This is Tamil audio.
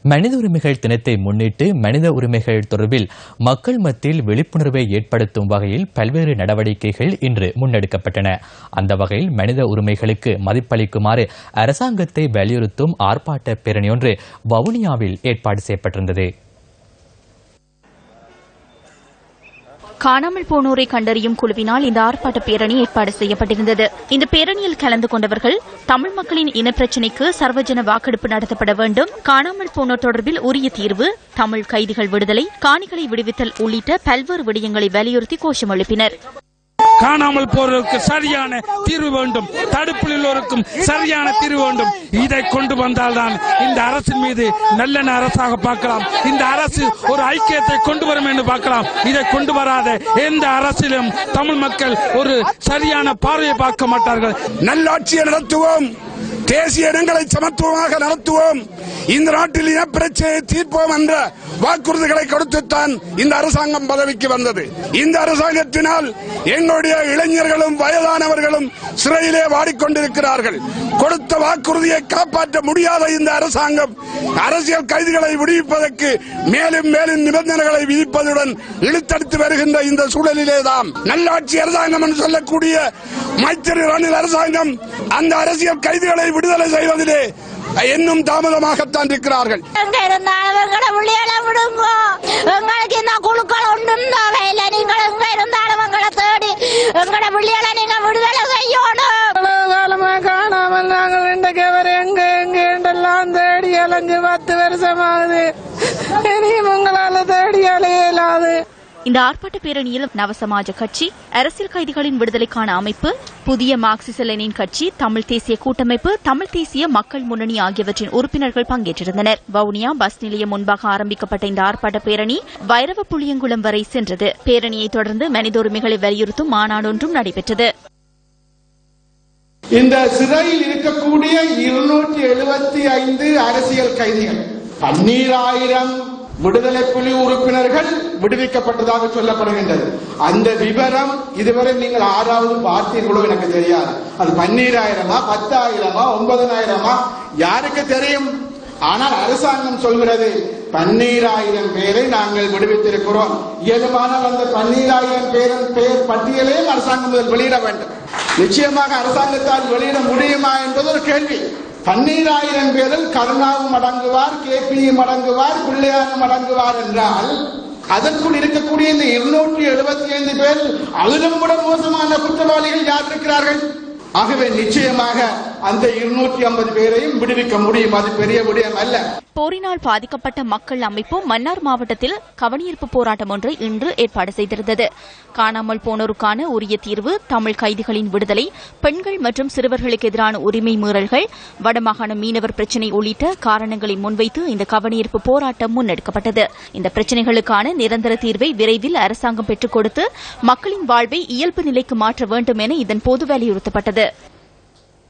மனித உரிமைகள் தினத்தை முன்னிட்டு மனித உரிமைகள் தொடர்பில் மக்கள் மத்தியில் விழிப்புணர்வை ஏற்படுத்தும் வகையில் பல்வேறு நடவடிக்கைகள் இன்று முன்னெடுக்கப்பட்டன. அந்த வகையில் மனித உரிமைகளுக்கு மதிப்பளிக்குமாறு அரசாங்கத்தை வலியுறுத்தும் ஆர்ப்பாட்ட பேரணி ஒன்று வவுனியாவில் ஏற்பாடு செய்யப்பட்டிருந்தது. காணாமல் போனோரை கண்டறியும் குழுவினால் இந்த ஆர்ப்பாட்ட பேரணி ஏற்பாடு செய்யப்பட்டிருந்தது. இந்த பேரணியில் கலந்து கொண்டவர்கள் தமிழ் மக்களின் இனப்பிரச்சினைக்கு சர்வஜன வாக்கெடுப்பு நடத்தப்பட வேண்டும், காணாமல் போனோர் தொடர்பில் உரிய தீர்வு, தமிழ் கைதிகள் விடுதலை, காணிகளை விடுவித்தல் உள்ளிட்ட பல்வேறு விடயங்களை வலியுறுத்தி கோஷம் எழுப்பினர். காணாமல் போறவருக்கு சரியான தீர்வு வேண்டும், தடுப்பில் உள்ளோருக்கும் சரியான தீர்வு வேண்டும். இதை கொண்டு வந்தால்தான் இந்த அரசின் மீது நல்லெண்ண அரசாக பார்க்கலாம். இந்த அரசு ஒரு ஐக்கியத்தை கொண்டு வரும் என்று பார்க்கலாம். இதை கொண்டு வராத எந்த அரசிலும் தமிழ் மக்கள் ஒரு சரியான பார்வையை பார்க்க மாட்டார்கள். நல்லாட்சியை நடத்துவோம், தேசிய இனங்களை சமத்துவமாக நடத்துவோம், இந்த நாட்டில் இனப்பிரச்சனையை தீர்ப்போம் என்ற வாக்குறுதிகளை கொடுத்துத்தான் இந்த அரசாங்கம் பதவிக்கு வந்தது. இந்த அரசாங்கத்தினால் எங்களுடைய இளைஞர்களும் வயதானவர்களும் சிறையிலே வாடிக்கொண்டிருக்கிறார்கள். கொடுத்த வாக்குறுதியை காப்பாற்ற முடியாத இந்த அரசாங்கம் அரசியல் கைதிகளை விடுவிப்பதற்கு மேலும் மேலும் நிபந்தனைகளை விதிப்பதுடன் இழுத்தடித்து வருகின்ற இந்த சூழலிலேதான் நல்லாட்சி அரசாங்கம் என்று சொல்லக்கூடிய மைத்திரி ரணில் அரசாங்கம் அந்த அரசியல் கைதிகளை விடுதலை செய்வதிலே இன்னும் தாமதமாகத்தான் இருக்கிறார்கள். எங்களுக்கு இந்த குழுக்கள் ஒன்றும் தேவையில்லை. நீங்கள் எங்க இருந்தாலும் எங்களை தேடி எங்களோட பிள்ளைகளை நீங்க விடுதலை செய்யணும். காணாமல் நாங்கள் இன்றைக்கு அவர் எங்க எங்கெல்லாம் தேடி அலைஞ்சு 10 வருஷமாகுது. இனியும் உங்களால தேடி அலையலாது. இந்த ஆர்ப்பாட்ட பேரணியில் நவசமாஜ கட்சி, அரசியல் கைதிகளின் விடுதலைக்கான அமைப்பு, புதிய மார்க்சிஸ்ட் லெனின் கட்சி, தமிழ் தேசிய கூட்டமைப்பு, தமிழ் தேசிய மக்கள் முன்னணி ஆகியவற்றின் உறுப்பினர்கள் பங்கேற்றிருந்தனர். வவுனியா பஸ் நிலையம் முன்பாக ஆரம்பிக்கப்பட்ட இந்த ஆர்ப்பாட்ட பேரணி வைரவ புளியங்குளம் வரை சென்றது. பேரணியை தொடர்ந்து மனித உரிமைகளை வலியுறுத்தும் மாநாடு ஒன்றும் நடைபெற்றது. இந்த சிறையில் இருக்கக்கூடிய 275 அரசியல் கைதிகள் 12,000 விடுதலை புலி உறுப்பினர்கள் விடுவிக்கப்பட்டதாக சொல்லப்படுகின்றது. அந்த விவரம் இதுவரை நீங்கள் 6வது பார்த்தீர்களோ எனக்கு தெரியாது. அது 12,000-ஆ 10,000-ஆ 9,000-ஆ யாருக்கு தெரியும்? ஆனால் அரசாங்கம் சொல்கிறது 12,000 பேரை நாங்கள் விடுவித்திருக்கிறோம். இயல்பானால் அந்த 12,000 பேர் பட்டியலையும் அரசாங்கம் வெளியிட வேண்டும். நிச்சயமாக அரசாங்கத்தால் வெளியிட முடியுமா என்பது ஒரு கேள்வி. 12,000 பேரில் கருணாவும் அடங்குவார், கேபியும் அடங்குவார், பிள்ளையாரும் அடங்குவார் என்றால் அதற்குள் இருக்கக்கூடிய இந்த 275 பேர் அதிலும் கூட மோசமான குற்றவாளிகள் யார் இருக்கிறார்கள்? ஆகவே நிச்சயமாக அந்த 250 பேரையும் விடுவிக்க முடியும். அது பெரிய விடயம் அல்ல. போரினால் பாதிக்கப்பட்ட மக்கள் அமைப்பு மன்னார் மாவட்டத்தில் கவனஈர்ப்பு போராட்டம் ஒன்றை இன்று ஏற்பாடு செய்திருந்தது. காணாமல் போனோருக்கான உரிய தீர்வு, தமிழ் கைதிகளின் விடுதலை, பெண்கள் மற்றும் சிறுவர்களுக்கு எதிரான உரிமை மீறல்கள், வடமாகாண மீனவர் பிரச்சினை உள்ளிட்ட காரணங்களை முன்வைத்து இந்த கவனஈர்ப்பு போராட்டம் முன்னெடுக்கப்பட்டது. இந்த பிரச்சினைகளுக்கான நிரந்தர தீர்வை விரைவில் அரசாங்கம் பெற்றுக் கொடுத்து மக்களின் வாழ்வை இயல்பு நிலைக்கு மாற்ற வேண்டும் என இதன் போது வலியுறுத்தப்பட்டது.